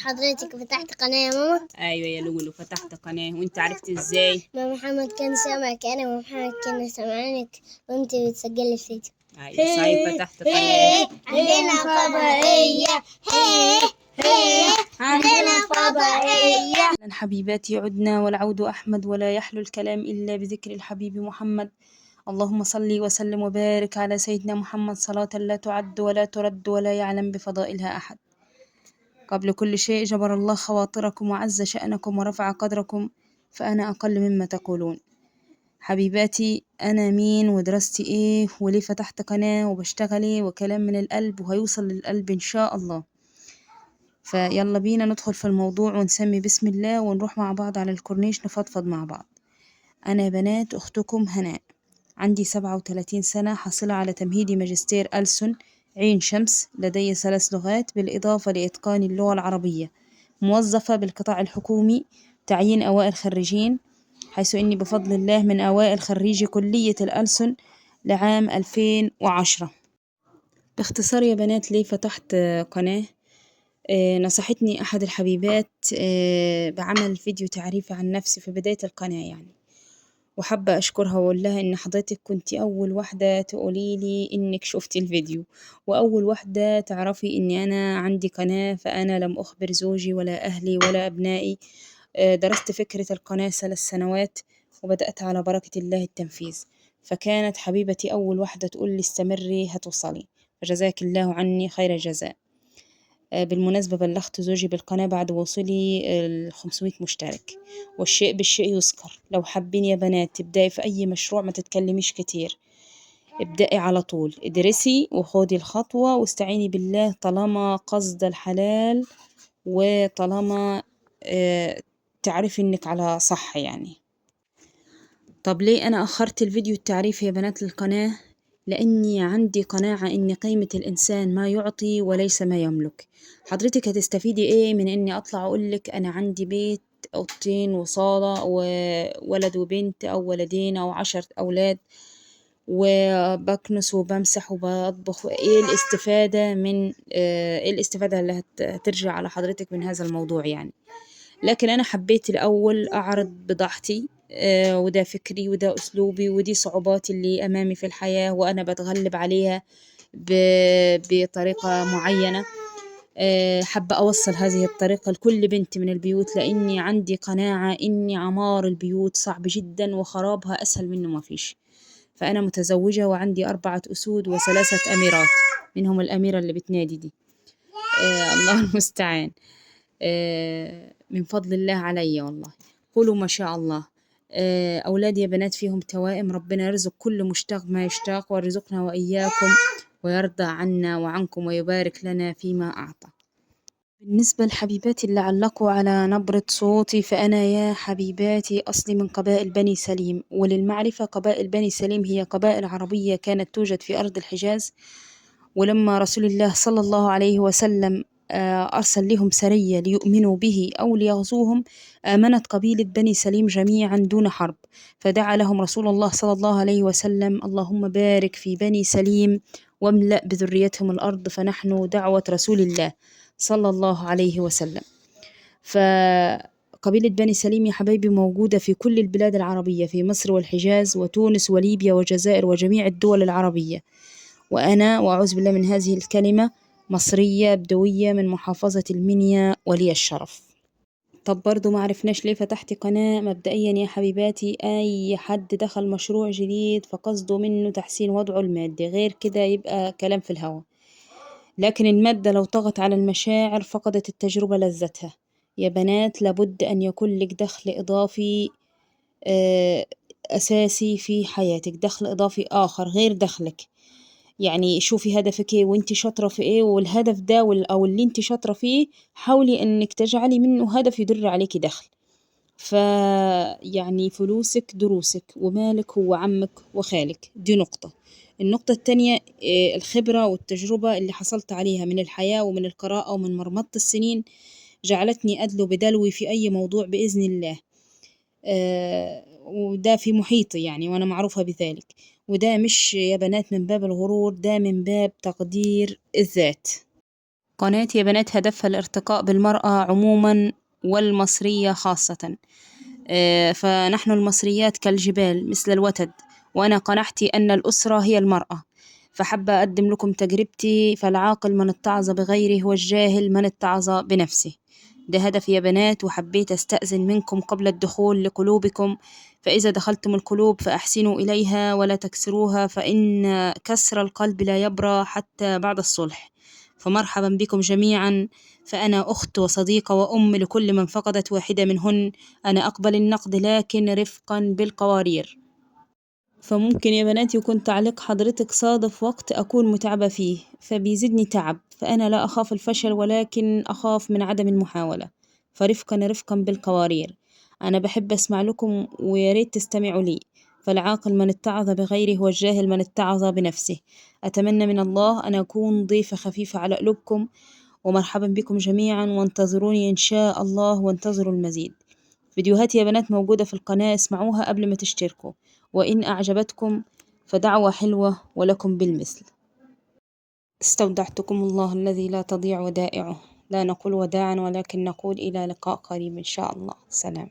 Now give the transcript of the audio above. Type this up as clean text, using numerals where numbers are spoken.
حضرتك فتحت قناة يا ماما؟ ايوه يا لولو، فتحت قناة. وانت عرفت ازاي؟ ما محمد كان سامعك أنا ومحمد كنا سامعينك وأنت بتسجلي الفيديو. ايوه صحيح، فتحت قناة. عندنا فضائية. عندنا فضائية. حبيباتي، عدنا والعود أحمد، ولا يحلو الكلام إلا بذكر الحبيب محمد. اللهم صل وسلم وبارك على سيدنا محمد صلاة لا تعد ولا ترد ولا يعلم بفضائلها أحد. قبل كل شيء جبر الله خواطركم وعز شأنكم ورفع قدركم، فأنا أقل مما تقولون. حبيباتي، أنا مين ودراستي إيه وليه فتحت قناة وبشتغل إيه، وكلام من القلب وهيوصل للقلب إن شاء الله. فيلا بينا ندخل في الموضوع ونسمي بسم الله ونروح مع بعض على الكورنيش نفضفض مع بعض. أنا يا بنات أختكم هناء، عندي 37 سنة، حاصلة على تمهيدي ماجستير ألسن عين شمس، لدي 3 لغات بالإضافة لإتقان اللغة العربية، موظفة بالقطاع الحكومي، تعيين أوائل خريجين، حيث إني بفضل الله من أوائل خريجي كلية الألسن لعام 2010. باختصار يا بنات، ليه فتحت قناة؟ نصحتني أحد الحبيبات بعمل فيديو تعريفي عن نفسي في بداية القناة يعني، وحابة أشكرها وأقول لها إن حضرتك كنتي أول واحدة تقوليلي إنك شفتي الفيديو، وأول واحدة تعرفي إني أنا عندي قناة. فأنا لم أخبر زوجي ولا أهلي ولا أبنائي. درست فكرة القناة 3 سنوات وبدأت على بركة الله التنفيذ، فكانت حبيبتي أول واحدة تقولي استمري هتوصلي، فجزاك الله عني خير الجزاء. بالمناسبة بلغت زوجي بالقناة بعد وصولي 500 مشترك، والشيء بالشيء يذكر. لو حابين يا بنات تبدأي في أي مشروع ما تتكلميش كتير، ابدأي على طول، ادرسي وخدي الخطوة واستعيني بالله طالما قصد الحلال، وطالما تعرفي إنك على صح يعني. طب ليه أنا أخرت الفيديو التعريفي يا بنات للقناة؟ لأني عندي قناعة إن قيمة الإنسان ما يعطي وليس ما يملك. حضرتك هتستفيدي إيه من إني أطلع أقولك أنا عندي بيت 2 وصالة وولد وبنت أو ولدين أو 10 أولاد وبكنس وبمسح وبطبخ؟ إيه الاستفادة من إيه الاستفادة اللي هترجع على حضرتك من هذا الموضوع يعني؟ لكن أنا حبيت الأول أعرض بضاعتي، وده فكري وده أسلوبي ودي صعوباتي اللي أمامي في الحياة وأنا بتغلب عليها بطريقة معينة. حابة أوصل هذه الطريقة لكل بنت من البيوت، لأني عندي قناعة إني عمار البيوت صعب جدا وخرابها أسهل منه ما فيش. فأنا متزوجة وعندي 4 أسود و3 أميرات، منهم الأميرة اللي بتنادي دي. الله المستعان. من فضل الله علي والله، قولوا ما شاء الله. أولادي يا بنات فيهم توائم، ربنا يرزق كل مشتاق ما يشتاق ويرزقنا وإياكم ويرضى عنا وعنكم ويبارك لنا فيما أعطى. بالنسبة لحبيباتي اللي علقوا على نبرة صوتي، فأنا يا حبيباتي أصلي من قبائل بني سليم، وللمعرفة قبائل بني سليم هي قبائل عربية كانت توجد في أرض الحجاز، ولما رسول الله صلى الله عليه وسلم أرسل لهم سرية ليؤمنوا به أو ليغزوهم، آمنت قبيلة بني سليم جميعا دون حرب، فدعا لهم رسول الله صلى الله عليه وسلم اللهم بارك في بني سليم واملأ بذريتهم الأرض، فنحن دعوة رسول الله صلى الله عليه وسلم. فقبيلة بني سليم يا حبايبي موجودة في كل البلاد العربية، في مصر والحجاز وتونس وليبيا والجزائر وجميع الدول العربية. وأنا وأعوذ بالله من هذه الكلمة مصرية بدوية من محافظة المنيا ولي الشرف. طب برضو ما عرفناش ليه فتحت قناة؟ مبدئيا يا حبيباتي، أي حد دخل مشروع جديد فقصده منه تحسين وضعه المادي، غير كده يبقى كلام في الهوا. لكن المادة لو طغت على المشاعر فقدت التجربة لذتها. يا بنات لابد أن يكون لك دخل إضافي أساسي في حياتك، دخل إضافي آخر غير دخلك. يعني شوفي هدفك ايه وانت شاطرة في ايه، والهدف ده او اللي انت شاطرة فيه حاولي انك تجعلي منه هدف يدر عليكي دخل. يعني فلوسك دروسك ومالك هو عمك وخالك، دي نقطة. النقطة التانية الخبرة والتجربة اللي حصلت عليها من الحياة ومن القراءة ومن مرمطة السنين جعلتني أدلو بدلوي في أي موضوع بإذن الله. وده في محيطي يعني، وأنا معروفة بذلك. وده مش يا بنات من باب الغرور، ده من باب تقدير الذات. قناة يا بنات هدفها الارتقاء بالمرأة عموما والمصرية خاصة. فنحن المصريات كالجبال مثل الوتد، وأنا قناعتي أن الأسرة هي المرأة. فحابة أقدم لكم تجربتي. فالعاقل من اتعظ بغيره والجاهل من اتعظ بنفسه. ده هدفي يا بنات، وحبيت أستأذن منكم قبل الدخول لقلوبكم. فإذا دخلتم القلوب فأحسنوا إليها ولا تكسروها، فإن كسر القلب لا يبرى حتى بعد الصلح. فمرحبا بكم جميعا. فأنا أخت وصديقة وأم لكل من فقدت واحدة منهن. أنا أقبل النقد لكن رفقا بالقوارير. فممكن يا بنات يكون تعليق حضرتك صادف وقت أكون متعبة فيه فبيزيدني تعب، فأنا لا أخاف الفشل ولكن أخاف من عدم المحاولة. فرفقا بالقوارير. أنا بحب أسمع لكم وياريت تستمعوا لي. فالعاقل من اتعظ بغيره والجاهل من اتعظ بنفسه. أتمنى من الله أن أكون ضيفة خفيفة على قلوبكم. ومرحبا بكم جميعا، وانتظروني إن شاء الله، وانتظروا المزيد. فيديوهاتي يا بنات موجودة في القناة، اسمعوها قبل ما تشتركوا. وإن أعجبتكم فدعوة حلوة ولكم بالمثل. استودعتكم الله الذي لا تضيع ودائعه. لا نقول وداعا ولكن نقول إلى لقاء قريب إن شاء الله. سلام.